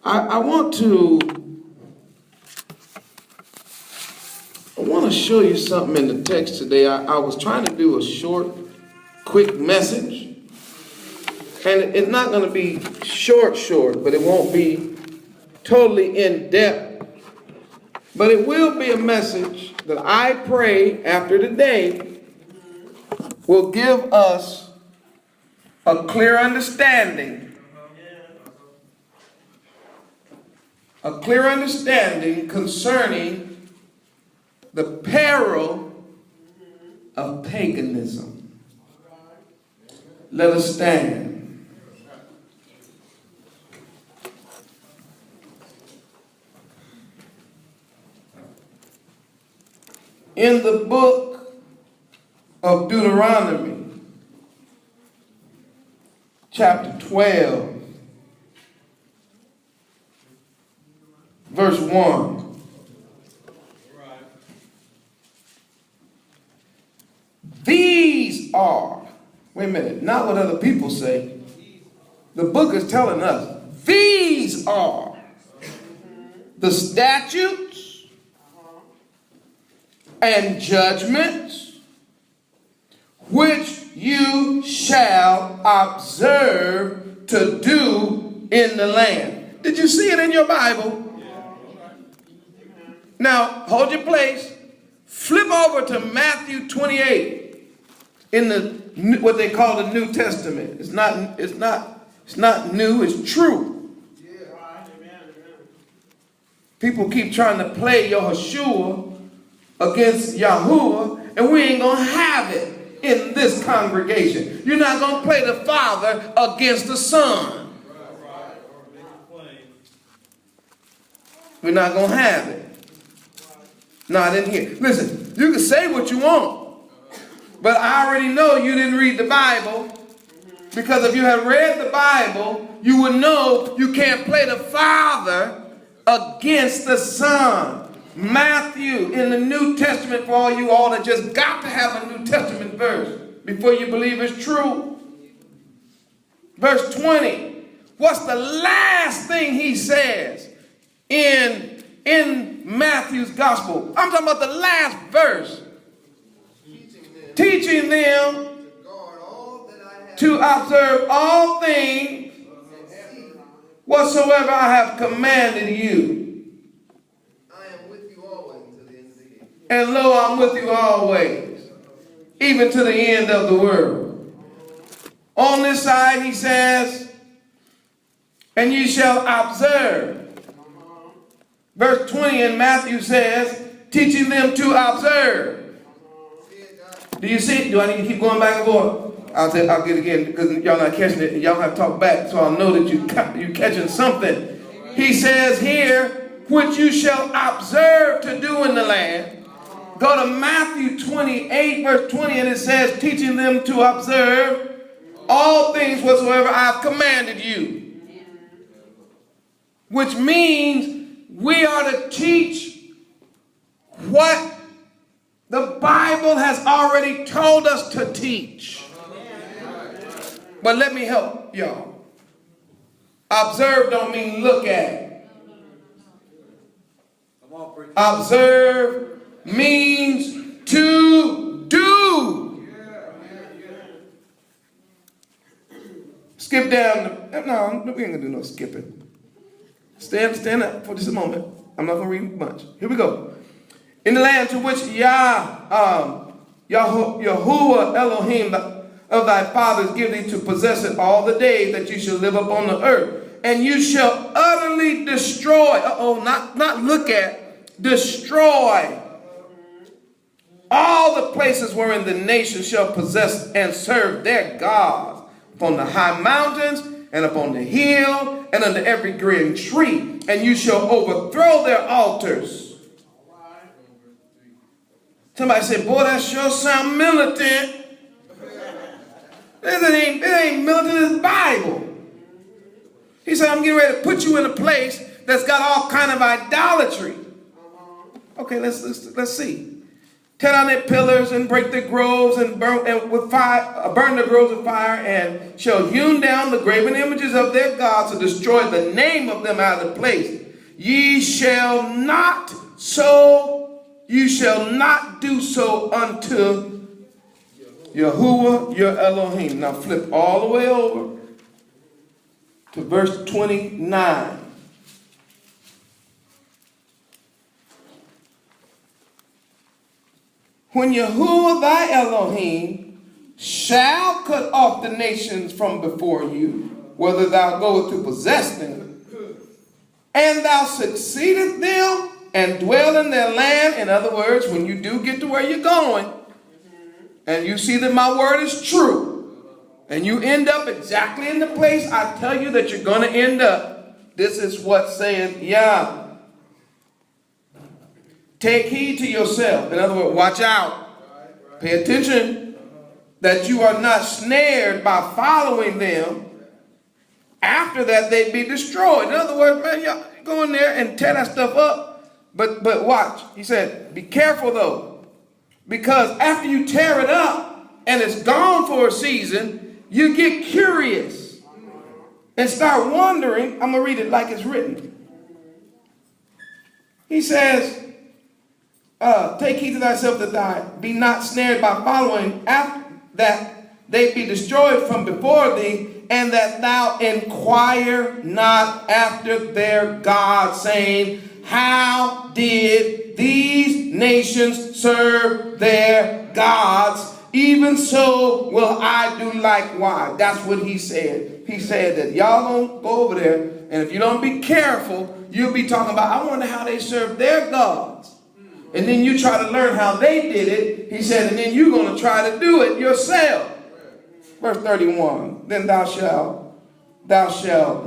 I want to show you something in the text today. I was trying to do a short, quick message. And it's not going to be short, but it won't be totally in depth. But it will be a message that I pray after today will give us a clear understanding. A clear understanding concerning the peril of paganism. Let us stand. In the book of Deuteronomy, chapter 12, verse 1. These are, wait a minute, not what other people say. The book is telling us, these are the statutes and judgments which you shall observe to do in the land. Did you see it in your Bible? Now, hold your place. Flip over to Matthew 28 in the what they call the New Testament. It's not new, it's true. People keep trying to play Yahushua against Yahuwah, and we ain't gonna have it in this congregation. You're not gonna play the Father against the Son. We're not gonna have it. Not in here. Listen, you can say what you want, but I already know you didn't read the Bible, because if you had read the Bible, you would know you can't play the Father against the Son. Matthew in the New Testament, for all you all that just got to have a New Testament verse before you believe it's true. Verse 20. What's the last thing he says in Matthew's gospel? I'm talking about the last verse. Teaching them to observe all things whatsoever I have commanded you. And lo, I'm with you always, even to the end of the world. On this side, he says, and you shall observe. Verse 20 in Matthew says, teaching them to observe. Do you see it? Do I need to keep going back and forth? I'll get it again, because y'all not catching it, and y'all have to talk back, so I'll know that you're catching something. He says here, which you shall observe to do in the land. Go to Matthew 28, verse 20, and it says, teaching them to observe all things whatsoever I have commanded you. Which means we are to teach what the Bible has already told us to teach. But let me help y'all. Observe don't mean look at. Observe means to do. Skip down. No, we ain't gonna do no skipping. Stand up for just a moment. I'm not gonna read much. Here we go. In the land to which Yahuwah Elohim of thy fathers give thee to possess it all the days that you shall live upon the earth, and you shall utterly destroy. Not look at, destroy all the places wherein the nations shall possess and serve their gods, upon the high mountains and upon the hill and under every green tree, and you shall overthrow their altars. Somebody said, boy, that sure sound militant. It ain't militant, it's Bible. He said, I'm getting ready to put you in a place that's got all kind of idolatry. Okay, let's see. Tear down their pillars and break their groves and burn their groves with fire, and shall hew down the graven images of their gods to destroy the name of them out of the place. You shall not do so unto Yahuwah your Elohim. Now flip all the way over to verse 29. When Yahuwah thy Elohim shall cut off the nations from before you, whether thou goest to possess them, and thou succeedest them and dwell in their land. In other words, when you do get to where you're going, and you see that my word is true, and you end up exactly in the place I tell you that you're going to end up, this is what saith Yah. Take heed to yourself. In other words, watch out. Pay attention that you are not snared by following them. After that, they'd be destroyed. In other words, man, y'all go in there and tear that stuff up. But watch. He said, be careful though. Because after you tear it up and it's gone for a season, you get curious and start wondering. I'm going to read it like it's written. He says, take heed to thyself that thou be not snared by following, after that they be destroyed from before thee, and that thou inquire not after their God, saying, how did these nations serve their gods? Even so will I do likewise. That's what he said. He said that y'all gonna go over there, and if you don't be careful, you'll be talking about, I wonder how they serve their gods. And then you try to learn how they did it. He said, and then you're going to try to do it yourself. Verse 31, then thou shalt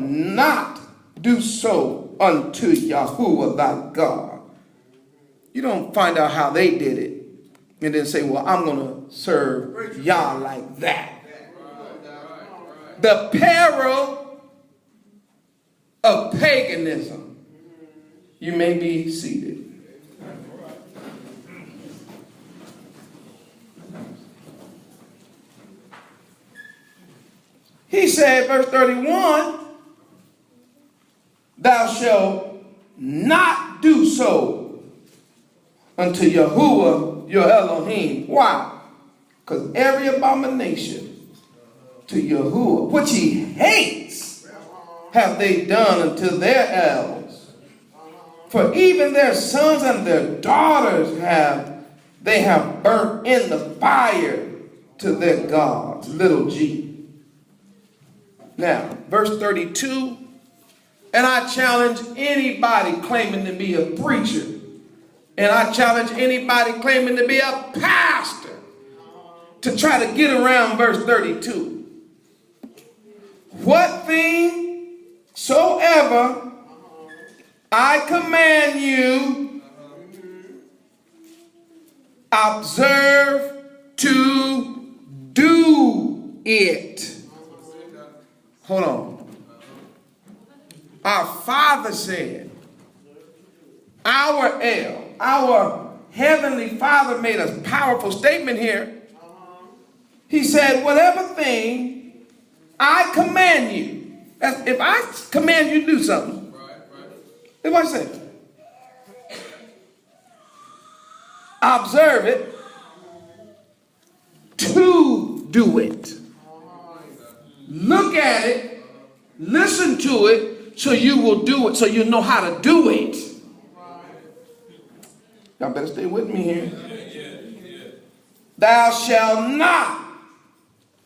not do so unto Yahuwah thy God. You don't find out how they did it and then say, well, I'm going to serve Yah like that. The peril of paganism. You may be seated. He said, verse 31, thou shalt not do so unto Yahuwah your Elohim. Why? Because every abomination to Yahuwah, which he hates, have they done unto their elves. For even their sons and their daughters have burnt in the fire to their gods, little g. Now, verse 32, and I challenge anybody claiming to be a preacher, and I challenge anybody claiming to be a pastor to try to get around verse 32. What thing soever I command you, observe to do it. Hold on. Our Father said, our Heavenly Father made a powerful statement here. He said, whatever thing I command you, if I command you to do something, that's what I said. Observe it to do it. Look at it, listen to it, so you will do it, so you know how to do it. Y'all better stay with me here. Thou shalt not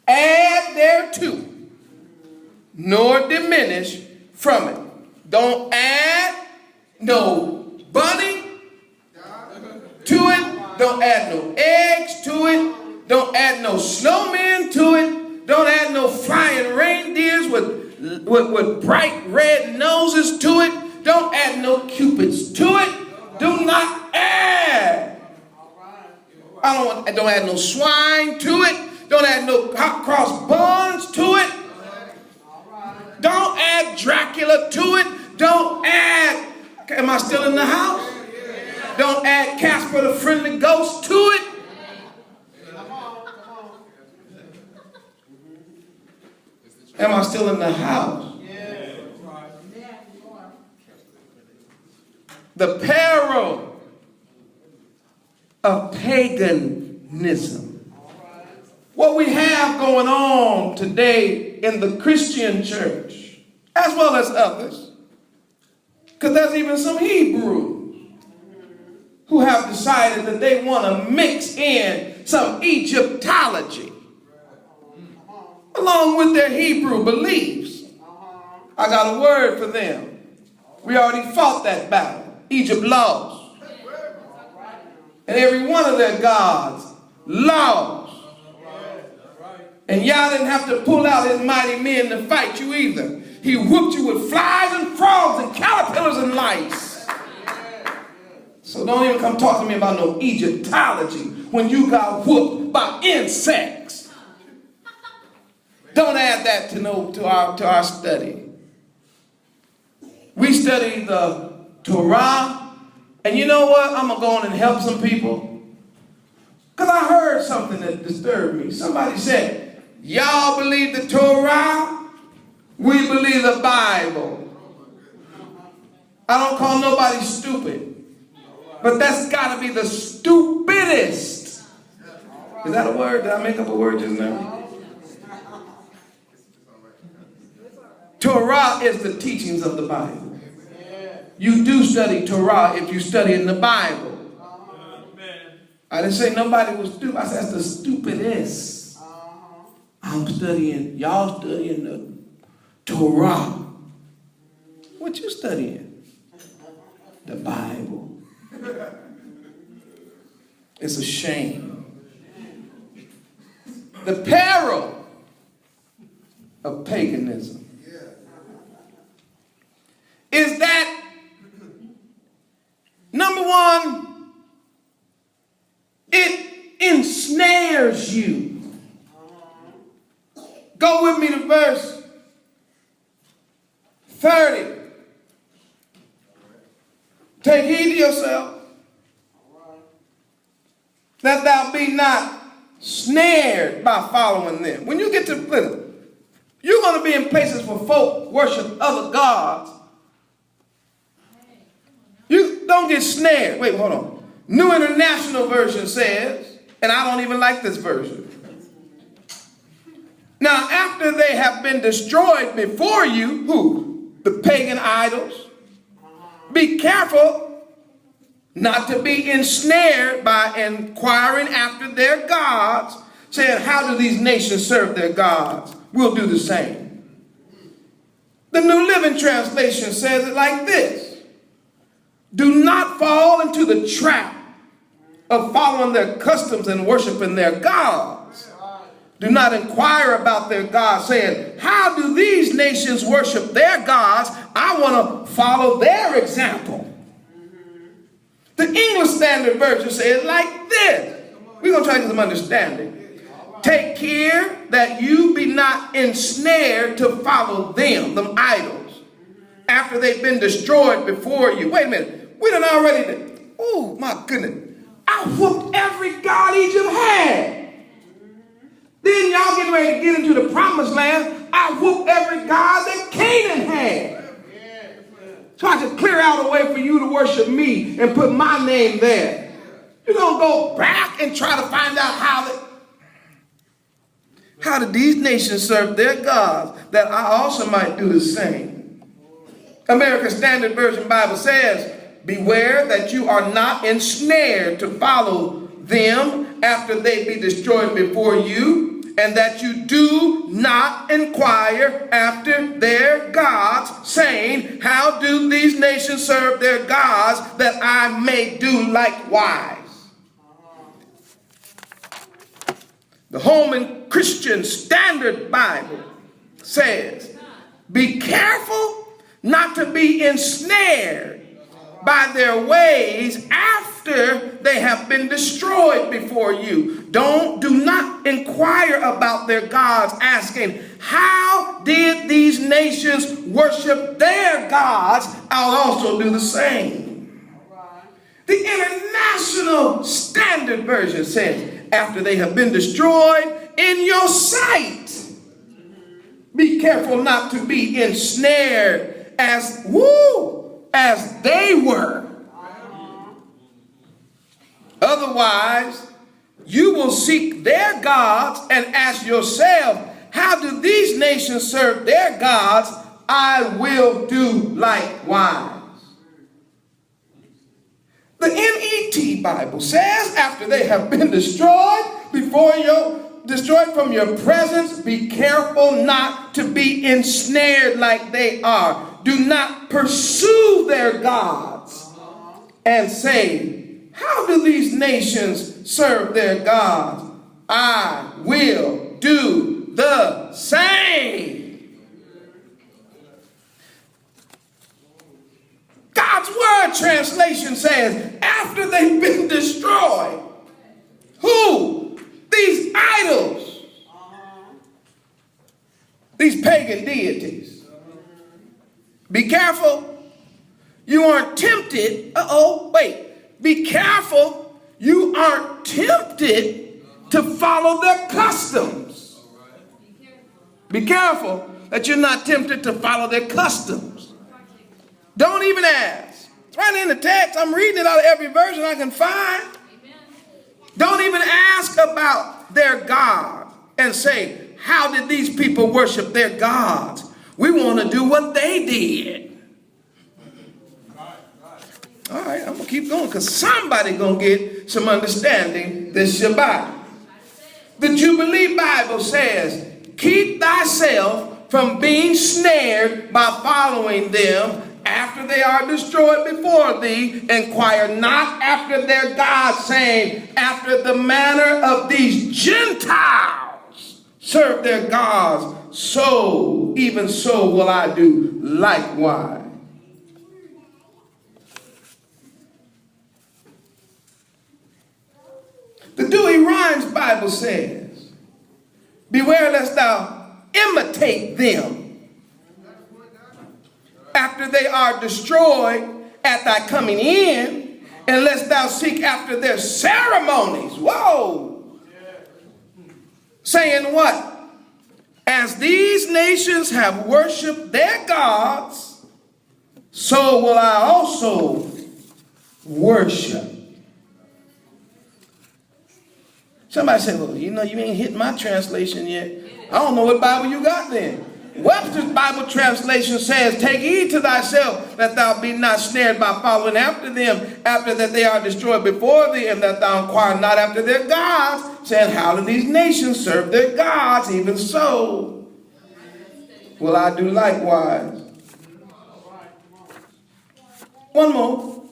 add thereto, nor diminish from it. Don't add no bunny to it. Don't add no eggs to it. Don't add no snowmen to it. Don't add no flying reindeers with bright red noses to it. Don't add no cupids to it. Do not add. Don't add no swine to it. Don't add no hot cross buns to it. Don't add Dracula to it. Don't add. Am I still in the house? Don't add Casper the Friendly Ghost to it. Am I still in the house? The peril of paganism. What we have going on today in the Christian church, as well as others, because there's even some Hebrews who have decided that they want to mix in some Egyptology along with their Hebrew beliefs. I got a word for them. We already fought that battle. Egypt lost. And every one of their gods lost. And Yah didn't have to pull out his mighty men to fight you either. He whooped you with flies and frogs and caterpillars and lice. So don't even come talk to me about no Egyptology when you got whooped by insects. Don't add that to our study. We study the Torah, and you know what? I'm going to go on and help some people. Because I heard something that disturbed me. Somebody said, y'all believe the Torah? We believe the Bible. I don't call nobody stupid. But that's got to be the stupidest. Is that a word? Did I make up a word just now? Torah is the teachings of the Bible. You do study Torah if you study in the Bible. I didn't say nobody was stupid. I said that's the stupidest. I'm studying, y'all studying the Torah. What you studying? The Bible. It's a shame. The peril of paganism is that, number one, it ensnares you. Go with me to verse 30. Take heed to yourself, that thou be not snared by following them. When you get to Plymouth, you're going to be in places where folk worship other gods. You don't get snared. Wait, hold on. New International Version says, and I don't even like this version. Now, after they have been destroyed before you, who? The pagan idols. Be careful not to be ensnared by inquiring after their gods, saying, how do these nations serve their gods? We'll do the same. The New Living Translation says it like this. Do not fall into the trap of following their customs and worshiping their gods. Do not inquire about their gods, saying, how do these nations worship their gods? I want to follow their example. The English Standard Version says like this. We're going to try to get some understanding. Take care that you be not ensnared to follow them idols, after they've been destroyed before you. Wait a minute. We done already, oh my goodness. I whooped every god Egypt had. Then y'all getting ready to get into the promised land. I whooped every god that Canaan had. So I just clear out a way for you to worship me and put my name there. You're going to go back and try to find out how did these nations serve their gods, that I also might do the same. American Standard Version Bible says, beware that you are not ensnared to follow them after they be destroyed before you, and that you do not inquire after their gods, saying, how do these nations serve their gods, that I may do likewise. The Holman Christian Standard Bible says, be careful not to be ensnared by their ways after they have been destroyed before you. Do not inquire about their gods, asking, how did these nations worship their gods? I'll also do the same. The International Standard Version says, after they have been destroyed in your sight, be careful not to be ensnared as they were. Otherwise, you will seek their gods and ask yourself, how do these nations serve their gods? I will do likewise. The NET Bible says, after they have been destroyed destroyed from your presence, be careful not to be ensnared like they are. Do not pursue their gods and say, how do these nations serve their gods? I will do the same. God's Word translation says, after they've been destroyed, who? These idols. These pagan deities. Be careful. You aren't tempted. Be careful. You aren't tempted to follow their customs. Be careful that you're not tempted to follow their customs. Don't even ask. It's right in the text. I'm reading it out of every version I can find. Don't even ask about their God and say, how did these people worship their gods? We want to do what they did. All right, I'm going to keep going because somebody's going to get some understanding this Shabbat. The Jubilee Bible says, keep thyself from being snared by following them. After they are destroyed before thee, inquire not after their gods, saying, after the manner of these Gentiles serve their gods, so, even so will I do likewise. The Dewey Rhymes Bible says, beware lest thou imitate them after they are destroyed at thy coming in, unless thou seek after their ceremonies. Whoa! Saying what? As these nations have worshipped their gods, so will I also worship. Somebody say, well, you ain't hit my translation yet. I don't know what Bible you got then. Webster's Bible translation says, take heed to thyself that thou be not snared by following after them, after that they are destroyed before thee, and that thou inquire not after their gods, saying, how do these nations serve their gods? Even so will I do likewise. One more.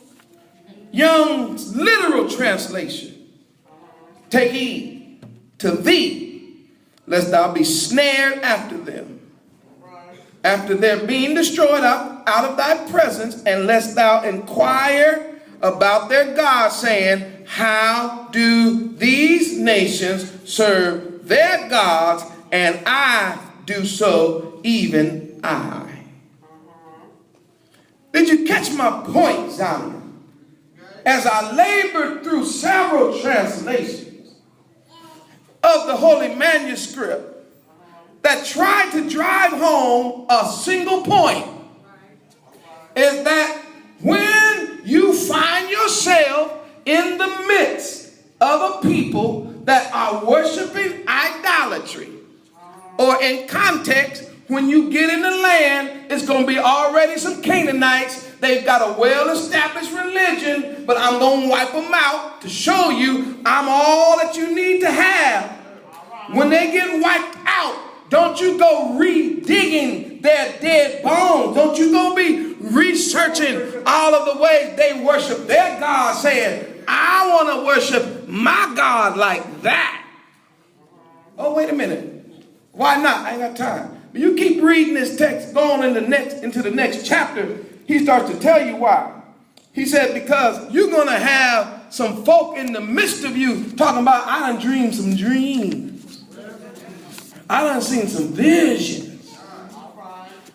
Young's literal translation. Take heed to thee, lest thou be snared after them, after their being destroyed out of thy presence, and lest thou inquire about their gods, saying, how do these nations serve their gods? And I do so, even I. Did you catch my point, Zion? As I labored through several translations of the Holy Manuscript, that tried to drive home a single point, is that when you find yourself in the midst of a people that are worshiping idolatry, or in context, when you get in the land, it's going to be already some Canaanites. They've got a well-established religion, but I'm going to wipe them out to show you I'm all that you need to have. When they get wiped out, don't you go re-digging their dead bones. Don't you go be researching all of the ways they worship their God, saying, I want to worship my God like that. Oh, wait a minute. Why not? I ain't got time. But you keep reading this text, going into the next chapter, he starts to tell you why. He said, because you're going to have some folk in the midst of you talking about, I done dreamed some dreams. I done seen some visions.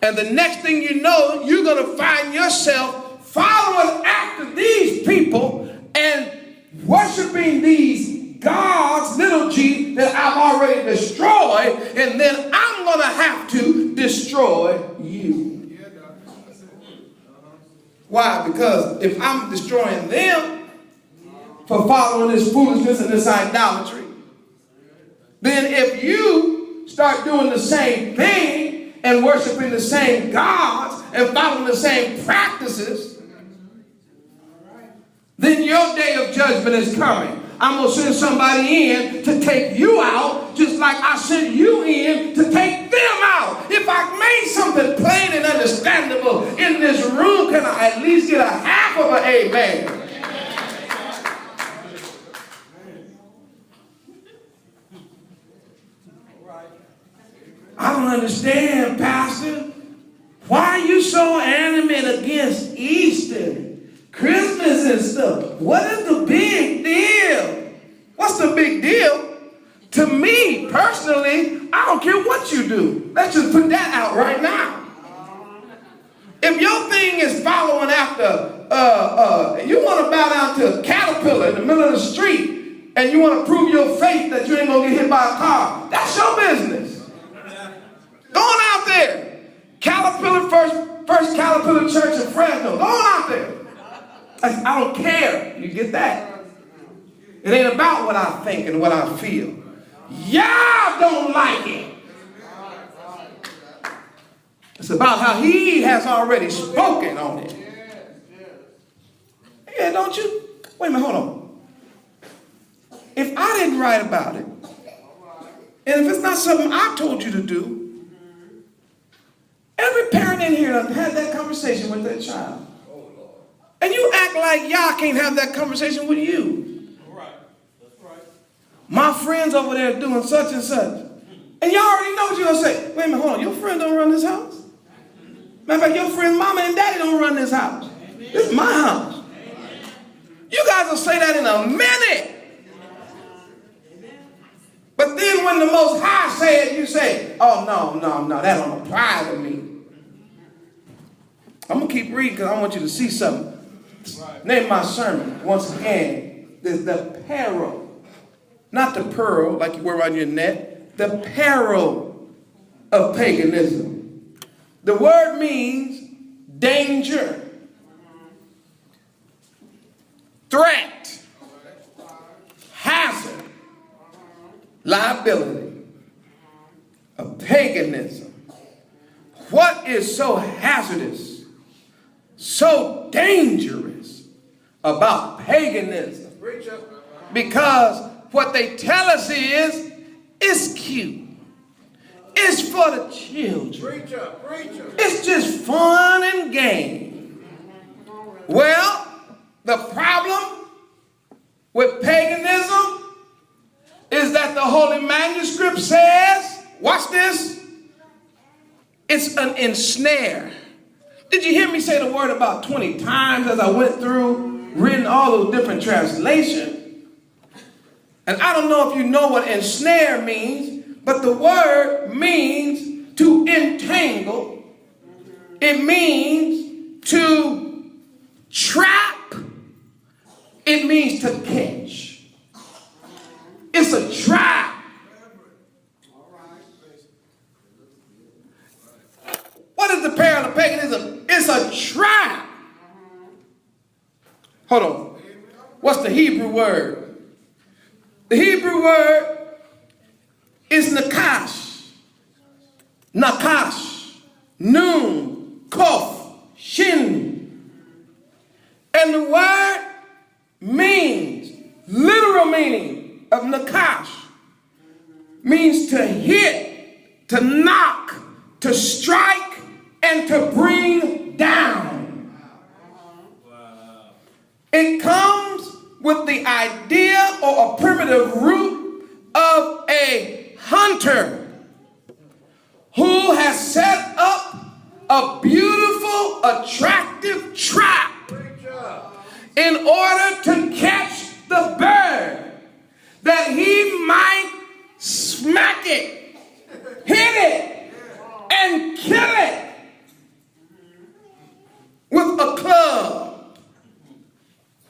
And the next thing you know, you're going to find yourself following after these people worshiping these gods, little g, that I've already destroyed, and then I'm going to have to destroy you. Why? Because if I'm destroying them for following this foolishness and this idolatry, then if you start doing the same thing and worshiping the same gods and following the same practices, then your day of judgment is coming. I'm going to send somebody in to take you out, just like I sent you in to take them out. If I made something plain and understandable in this room, can I at least get a half of an amen? I don't understand, Pastor. Why are you so animate against Easter, Christmas and stuff? What is the big deal? What's the big deal? To me, personally, I don't care what you do. Let's just put that out right now. If your thing is following after, you want to bow down to a caterpillar in the middle of the street and you want to prove your faith that you ain't going to get hit by a car, that's your business. Go on out there. Caterpillar, first Caterpillar Church in Fresno. Go on out there. I don't care. You get that? It ain't about what I think and what I feel. Y'all don't like it. It's about how he has already spoken on it. Yeah, don't you? Wait a minute, hold on. If I didn't write about it, and if it's not something I told you to do, every parent in here had that conversation with their child. And you act like y'all can't have that conversation with you. All right. That's right. My friend's over there doing such and such. And y'all already know what you're going to say. Wait a minute, hold on. Your friend don't run this house? Matter of fact, your friend's mama and daddy don't run this house. This is my house. You guys will say that in a minute. But then when the Most High say it, you say, oh, no, that don't apply to me. I'm going to keep reading because I want you to see something. Right. Name my sermon, once again, is the peril. Not the pearl, like you wear around your neck. The peril of paganism. The word means danger, threat, hazard, liability of paganism. What is so hazardous, so dangerous about paganism? Because what they tell us is, it's cute. It's for the children. It's just fun and game. Well, the problem with paganism is that the Holy Manuscript says, watch this, it's an ensnare. Did you hear me say the word about 20 times as I went through, reading all those different translations? And I don't know if you know what ensnare means, but the word means to entangle. It means to trap. It means to catch. It's a trap. What is the peril of paganism? It's a trap. Hold on. What's the Hebrew word? The Hebrew word is nakash. Nakash. Nun. Kof. Shin. And the word means, literal meaning of nakash, means to hit, to knock, to strike, and to bring down. It comes with the idea or a primitive root of a hunter who has set up a beautiful, attractive trap in order to catch the bird, that he might smack it, hit it, and kill it with a club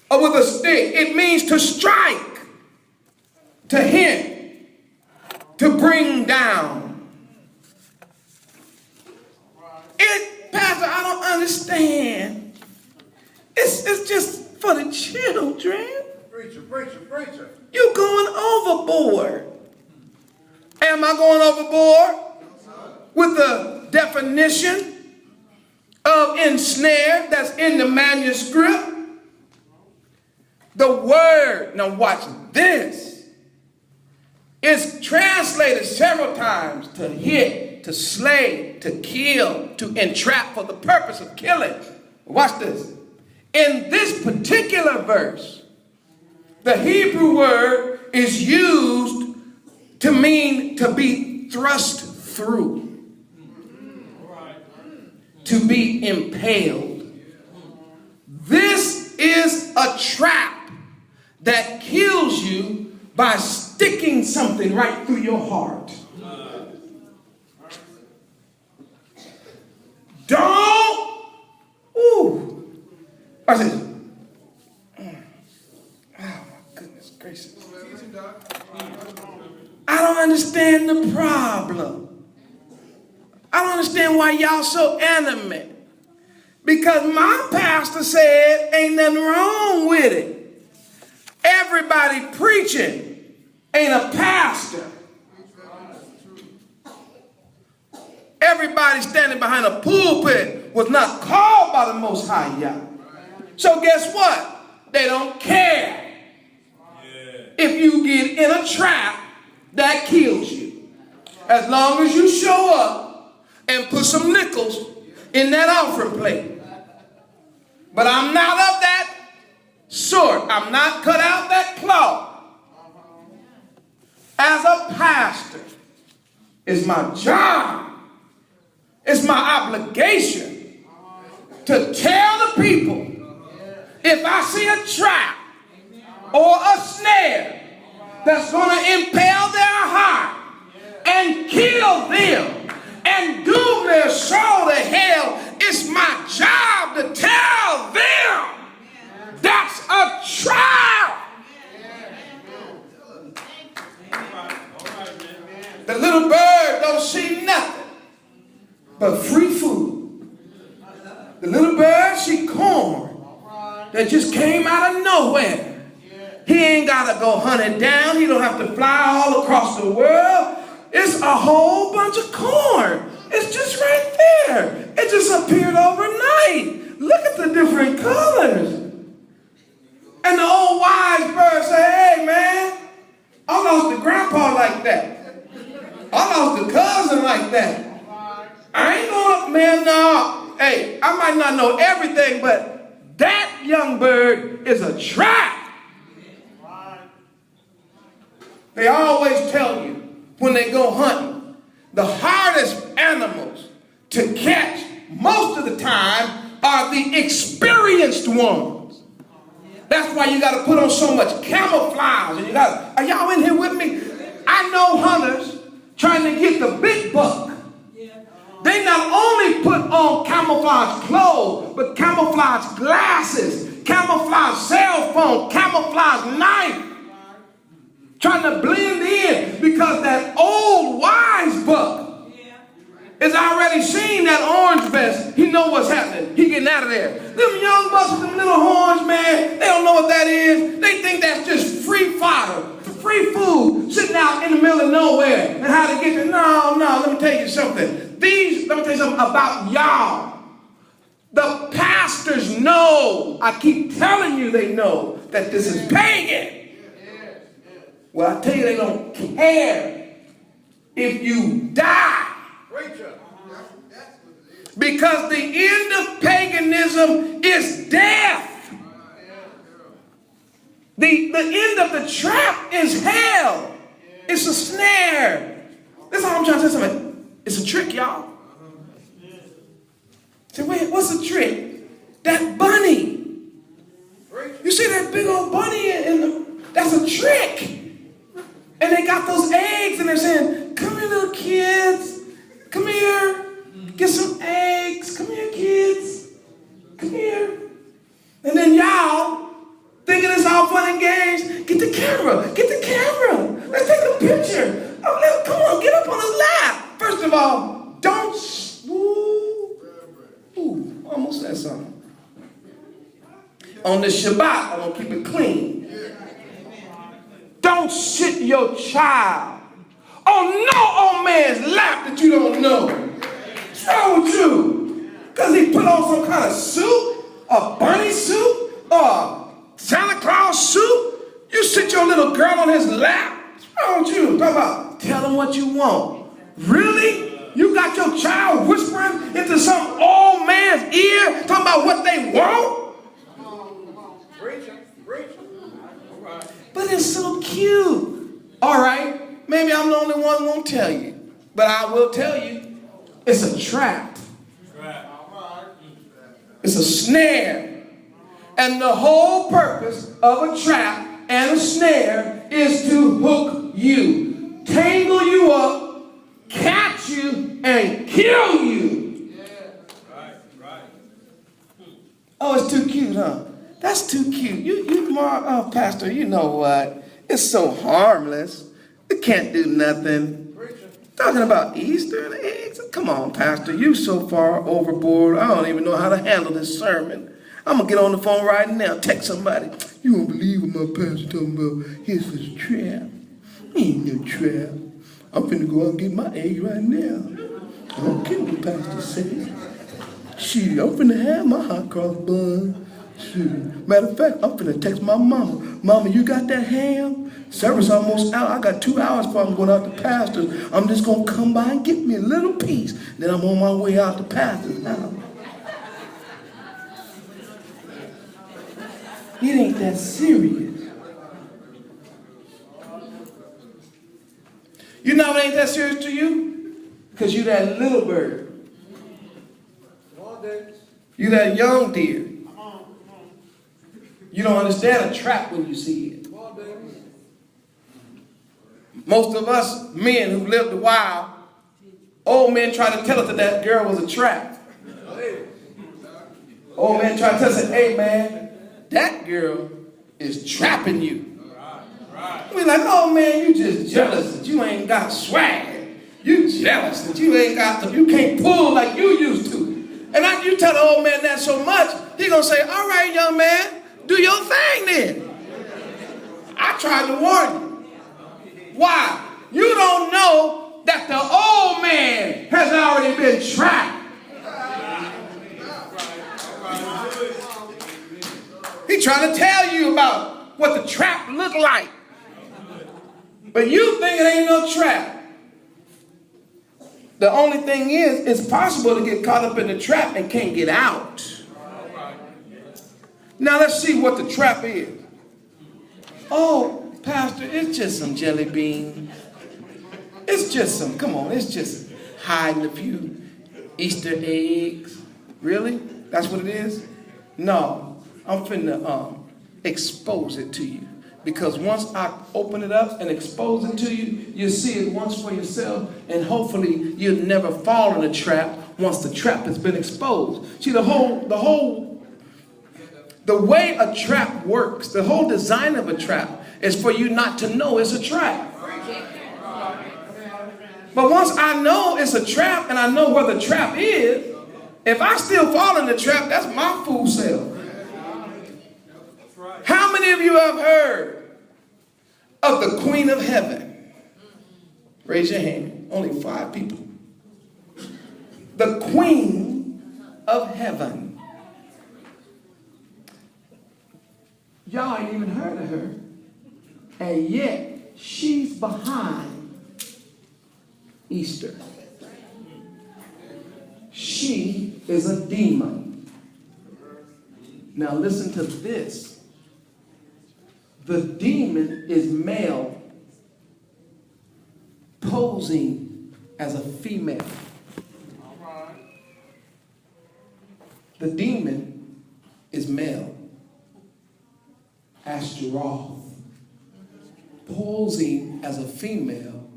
or with a stick. It means to strike. to hint, to bring down. Pastor, I don't understand. It's just for the children. Preacher. You're going overboard. Am I going overboard with the definition of ensnare that's in the manuscript? The word, now watch this, is translated several times to hit, to slay, to kill, to entrap for the purpose of killing. Watch this. In this particular verse, the Hebrew word is used to mean to be thrust through, to be impaled. This is a trap that kills you by sticking something right through your heart. Don't, watch this. Oh my goodness gracious. I don't understand the problem. I don't understand why y'all so animate. Because my pastor said ain't nothing wrong with it. Everybody preaching ain't a pastor. Everybody standing behind a pulpit was not called by the Most High Yah. So guess what? They don't care if you get in a trap that kills you. As long as you show up and put some nickels in that offering plate. But I'm not of that sort. I'm not cut out that cloth. As a pastor, it's my job, it's my obligation to tell the people if I see a trap or a snare that's going to impale their heart and kill them and doom their soul to hell, it's my job to tell them that's a trap. The little bird don't see nothing but free food. The little bird see corn that just came out of nowhere. He ain't got to go hunt it down. He don't have to fly all across the world. It's a whole bunch of corn. It's just right there. It just appeared overnight. Look at the different colors. And the old wise bird said, hey man, I lost a grandpa like that. I lost a cousin like that. I ain't going up, man, no. Hey, I might not know everything, but that young bird is a trap. They always tell you when they go hunting, the hardest animals to catch most of the time are the experienced ones. That's why you got to put on so much camouflage. And are y'all in here with me? I know hunters trying to get the big buck. They not only put on camouflage clothes, but camouflage glasses, camouflage cell phone, camouflage knife. Trying to blend in because that old wise buck is already seen that orange vest. He know what's happening. He getting out of there. Them young bucks with them little horns, man, they don't know what that is. They think that's just free fodder, free food, sitting out in the middle of nowhere and how to get there. No, let me tell you something. Let me tell you something about y'all. The pastors know, I keep telling you they know that this is pagan. Well, I tell you, they don't care if you die. Because the end of paganism is death. The end of the trap is hell. It's a snare. That's all I'm trying to say something. It's a trick, y'all. Say, wait, what's the trick? That bunny. You see that big old bunny that's a trick. And they got those eggs and they're saying, come here, little kids. Come here. Get some eggs. Come here, kids. Come here. And then y'all, thinking it's all fun and games, get the camera. Get the camera. On the Shabbat, I'm going to keep it clean. Don't sit your child on no old man's lap that you don't know. What's wrong with you? Because he put on some kind of suit, a bunny suit, or a Santa Claus suit. You sit your little girl on his lap. What's wrong with you? Talk about tell him what you want. Really? You got your child whispering into some old man's ear, talking about what they want? Preacher. But it's so cute. All right, maybe I'm the only one who won't tell you. But I will tell you, it's a trap. It's a snare. And the whole purpose of a trap and a snare is to hook you, tangle you up, catch you, and kill you. Oh, it's too cute, huh? That's too cute. Pastor, you know what? It's so harmless. It can't do nothing. Talking about Easter and eggs? Come on, Pastor. You so far overboard. I don't even know how to handle this sermon. I'm going to get on the phone right now. Text somebody. You won't believe what my pastor talking about. Here's his trap. Ain't no trap. I'm finna go out and get my eggs right now. I don't care what the pastor says. Shoot, I'm finna have my hot cross bun. Shoot. Matter of fact, I'm finna text my mama. Mama, you got that ham? Service almost out. I got 2 hours before I'm going out to pastor's. I'm just gonna come by and get me a little piece. Then I'm on my way out to pastor's house. It ain't that serious. You know it ain't that serious to you? Because you that little bird. You that young deer. You don't understand a trap when you see it. Most of us men who lived a while, old men try to tell us that that girl was a trap. Old men try to tell us, hey man, that girl is trapping you. We like, oh man, you just jealous that you ain't got swag. You jealous that you can't pull like you used to. And you tell the old man that so much, he gonna say, all right, young man, do your thing then. I tried to warn you. Why? You don't know that the old man has already been trapped. He's trying to tell you about what the trap looked like. But you think it ain't no trap. The only thing is, it's possible to get caught up in the trap and can't get out. Now let's see what the trap is. Oh, Pastor, it's just some jelly beans. It's just hiding a few Easter eggs. Really? That's what it is? No, I'm finna expose it to you. Because once I open it up and expose it to you, you'll see it once for yourself, and hopefully you'll never fall in a trap once the trap has been exposed. See, the way a trap works, the whole design of a trap is for you not to know it's a trap. But once I know it's a trap and I know where the trap is, if I still fall in the trap, that's my fool self. How many of you have heard of the Queen of Heaven? Raise your hand. Only 5 people. The Queen of Heaven. Y'all ain't even heard of her. And yet, she's behind Easter. She is a demon. Now listen to this. The demon is male, posing as a female. The demon is male, Ashtaroth, posing as a female,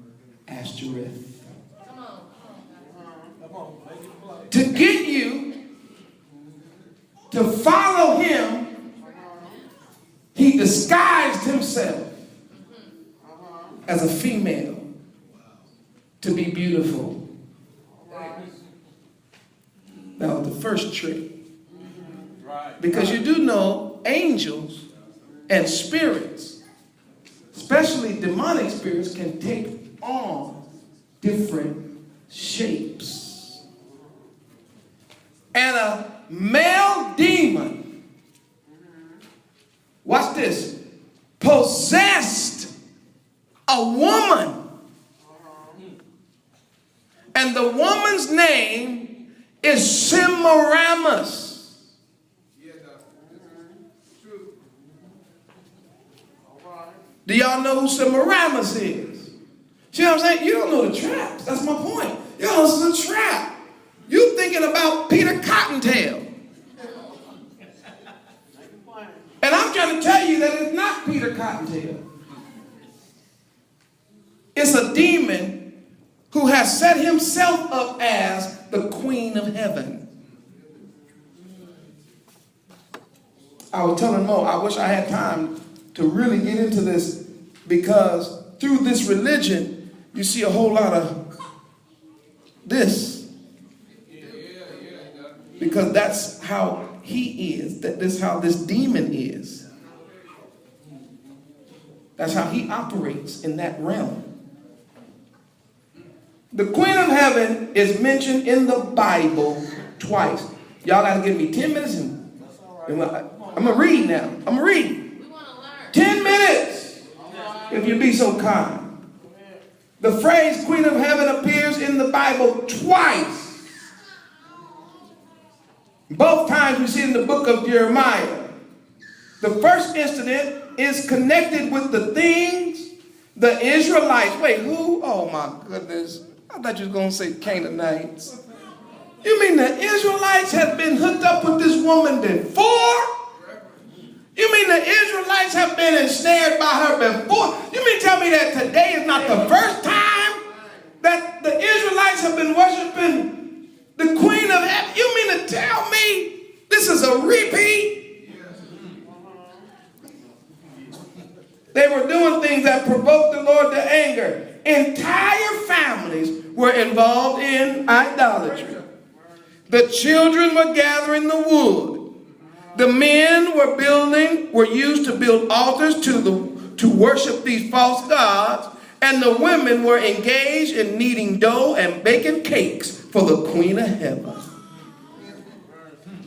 Ashtoreth. To get you to follow him, he disguised himself as a female to be beautiful. That was the first trick. Because you do know angels and spirits, especially demonic spirits, can take on different shapes. And a male demon, watch this, possessed a woman. And the woman's name is Semiramis. Do y'all know who Semiramis is? See what I'm saying? You don't know the traps. That's my point. Y'all, this is a trap. You thinking about Peter Cottontail. And I'm trying to tell you that it's not Peter Cottontail. It's a demon who has set himself up as the Queen of Heaven. I was telling Mo, I wish I had time to really get into this, because through this religion, you see a whole lot of this. Because that's how he is. That's how this demon is. That's how he operates in that realm. The Queen of Heaven is mentioned in the Bible twice. Y'all got to give me 10 minutes. I'm going to read now. I'm going to read. 10 minutes, if you be so kind. The phrase Queen of Heaven appears in the Bible twice. Both times we see it in the book of Jeremiah. The first incident is connected with the things the Israelites. Wait, who? Oh my goodness. I thought you were going to say Canaanites. You mean the Israelites had been hooked up with this woman before? You mean the Israelites have been ensnared by her before? You mean tell me that today is not the first time that the Israelites have been worshiping the Queen of Heaven? You mean to tell me this is a repeat? They were doing things that provoked the Lord to anger. Entire families were involved in idolatry. The children were gathering the wood. The men were used to build altars to worship these false gods, and the women were engaged in kneading dough and baking cakes for the Queen of Heaven.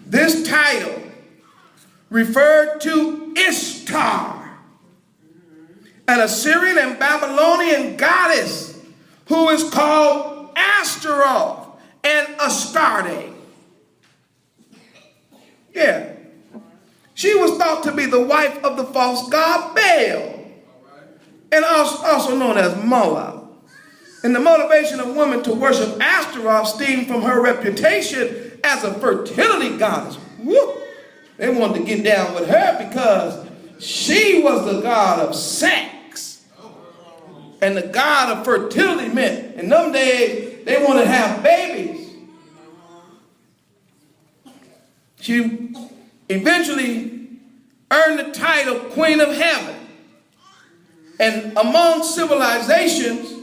This title referred to Ishtar, an Assyrian and Babylonian goddess who is called Ashtaroth and Astarte. Yeah. She was thought to be the wife of the false god Baal, and also known as Moab. And the motivation of women to worship Ashtaroth stemmed from her reputation as a fertility goddess. Woo! They wanted to get down with her because she was the god of sex. And the god of fertility meant, in them days, they wanted to have babies. She eventually earned the title Queen of Heaven. And among civilizations,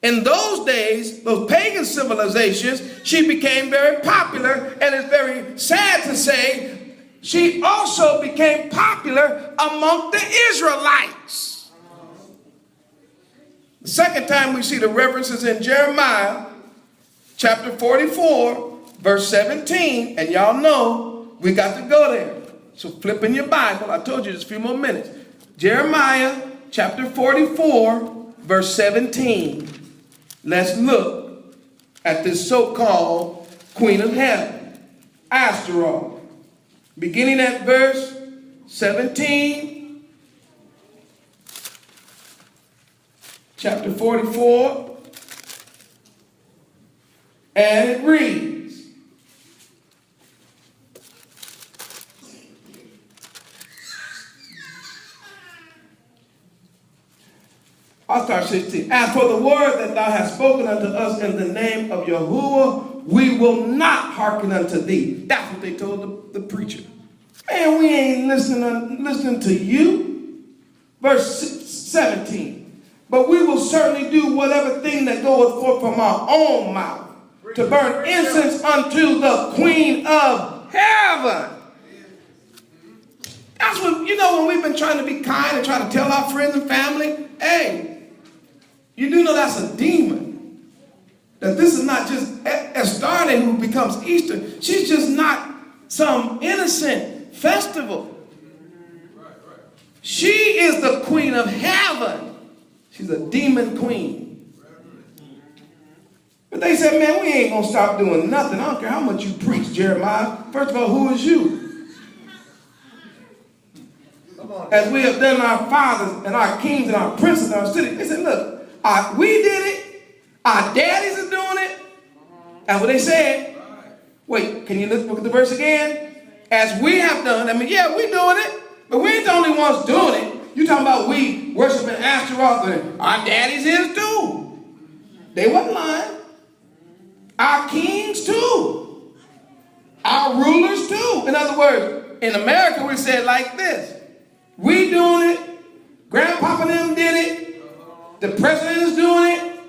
in those days, those pagan civilizations, she became very popular, and it's very sad to say, she also became popular among the Israelites. The second time we see the references in Jeremiah, chapter 44, verse 17, and y'all know we got to go there. So flip in your Bible. I told you just a few more minutes. Jeremiah chapter 44, verse 17. Let's look at this so-called Queen of Heaven, Ashtaroth. Beginning at verse 17, chapter 44, and it reads, I'll start 16. As for the word that thou hast spoken unto us in the name of Yahuwah, we will not hearken unto thee. That's what they told the preacher. Man, we ain't listening to you. Verse 17. But we will certainly do whatever thing that goeth forth from our own mouth to burn incense unto the Queen of Heaven. been trying to be kind and trying to tell our friends and family, hey, you do know that's a demon. That this is not just Astarte who becomes Easter. She's just not some innocent festival. She is the queen of heaven. She's a demon queen. But they said, man, we ain't going to stop doing nothing. I don't care how much you preach, Jeremiah. First of all, who is you? As we have done our fathers and our kings and our princes and our cities. They said, look, we did it. Our daddies are doing it. That's what they said. Wait, can you look at the verse again? As we have done. I mean, yeah, we doing it. But we ain't the only ones doing it. You talking about we worshiping Ashtaroth, and our daddies is too. They wasn't lying. Our kings too. Our rulers too. In other words, in America we said like this. We doing it. Grandpapa and them did it. The president is doing it.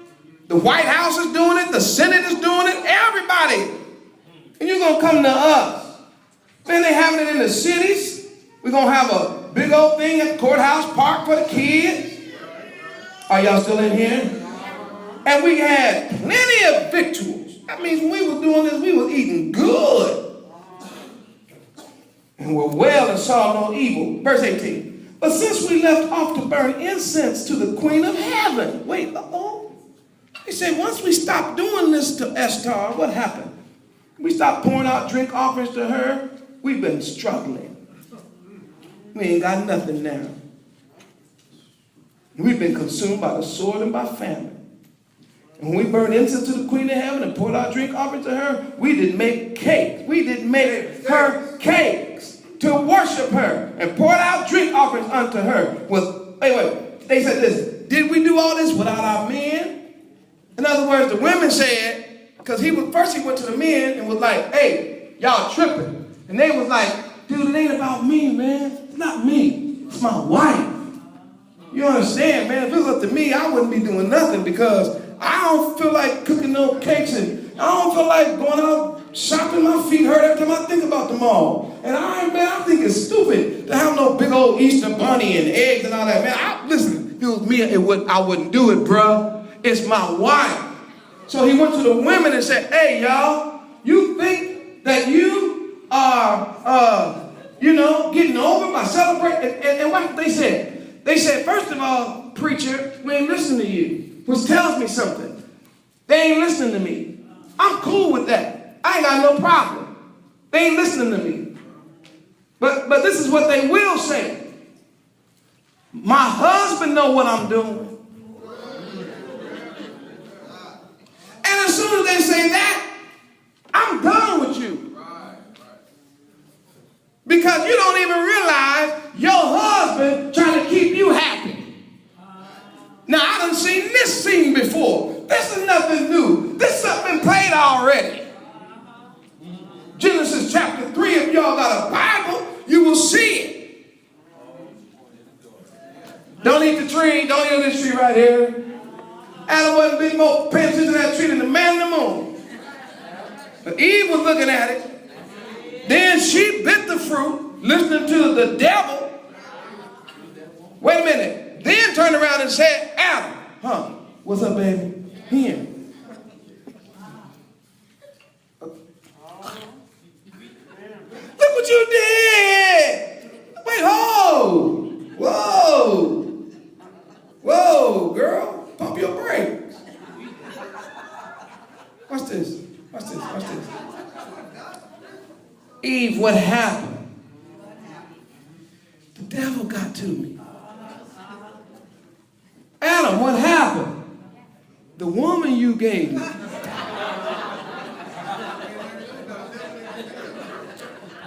The White House is doing it. The Senate is doing it. Everybody. And you're going to come to us. Then they having it in the cities. We're going to have a big old thing at the courthouse park for the kids. Are y'all still in here? And we had plenty of victuals. That means when we were doing this, we was eating good. And we're well and saw no evil. Verse 18. But since we left off to burn incense to the queen of heaven. Wait, He said, once we stopped doing this to Esther, what happened? We stopped pouring out drink offerings to her. We've been struggling. We ain't got nothing now. We've been consumed by the sword and by famine. And when we burned incense to the queen of heaven and poured out drink offerings to her, we didn't make cakes. We didn't make her cakes to worship her and poured out drink offerings unto her. Wait. They said this. Did we do all this without our men? In other words, the women said, because first he went to the men and was like, hey, y'all tripping. And they was like, dude, it ain't about me, man. It's not me. It's my wife. You understand, man? If it was up to me, I wouldn't be doing nothing because I don't feel like cooking no cakes and I don't feel like going out shopping. My feet hurt every time I think about them all. And I think it's stupid to have no big old Easter bunny and eggs and all that, man. Listen, if it was me, I wouldn't do it, bruh. It's my wife. So he went to the women and said, hey, y'all, you think that you are, getting over by celebrating? And what they said? They said, first of all, preacher, we ain't listening to you, which tells me something. They ain't listening to me. I'm cool with that. I ain't got no problem. They ain't listening to me. But this is what they will say. My husband know what I'm doing. And as soon as they say that, I'm done with you. Because you don't even realize your husband trying to keep you happy. Now, I done seen this scene before. This is nothing new. This stuff been played already. Genesis chapter 3, if y'all got a Bible, you will see it. Don't eat the tree. Don't eat this tree right here. Adam wasn't being more paying attention to that tree than the man in the moon. But Eve was looking at it. Then she bit the fruit, listening to the devil. Wait a minute. Then turned around and said, Adam, what's up, baby? Here. Look what you did. Wait, Whoa, girl. Pump your brakes. Watch this. Eve, what happened? The devil got to me. Adam, what happened? The woman you gave me.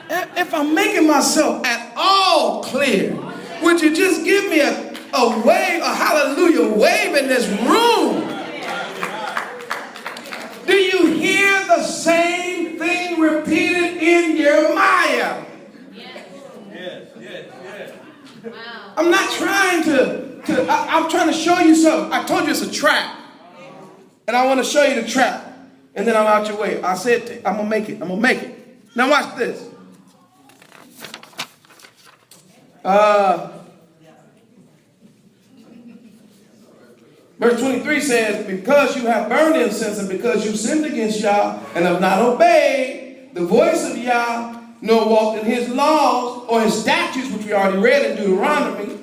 If I'm making myself at all clear, would you just give me a wave, a hallelujah wave in this room? Do you hear the same thing repeated in Jeremiah? Yes. Wow. I'm not trying I'm trying to show you something. I told you it's a trap. And I want to show you the trap. And then I'm out your way. I said, I'm going to make it. Now watch this. Verse 23 says, because you have burned incense and because you sinned against Yah and have not obeyed the voice of Yah, nor walked in his laws or his statutes, which we already read in Deuteronomy,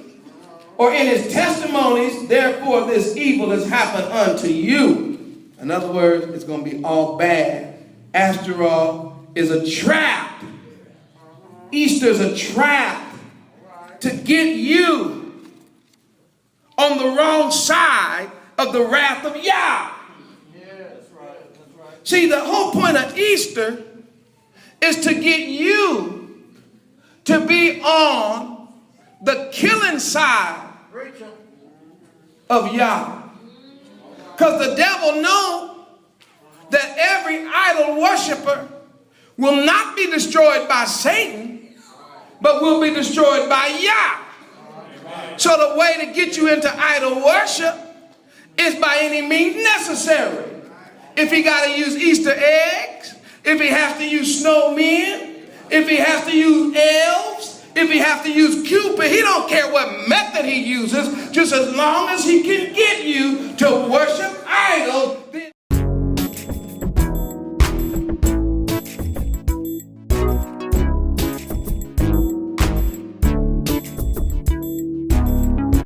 or in his testimonies, therefore this evil has happened unto you. In other words, it's going to be all bad. After all, is a trap. Easter is a trap to get you on the wrong side of the wrath of Yah. Yeah, that's right. That's right. See, the whole point of Easter is to get you to be on the killing side Preacher. of Yah. Because the devil knows that every idol worshiper will not be destroyed by Satan, but will be destroyed by Yah. So the way to get you into idol worship is by any means necessary. If he got to use Easter eggs, if he has to use snowmen, if he has to use elves, if he has to use Cupid, he don't care what method he uses, just as long as he can get you to worship idols,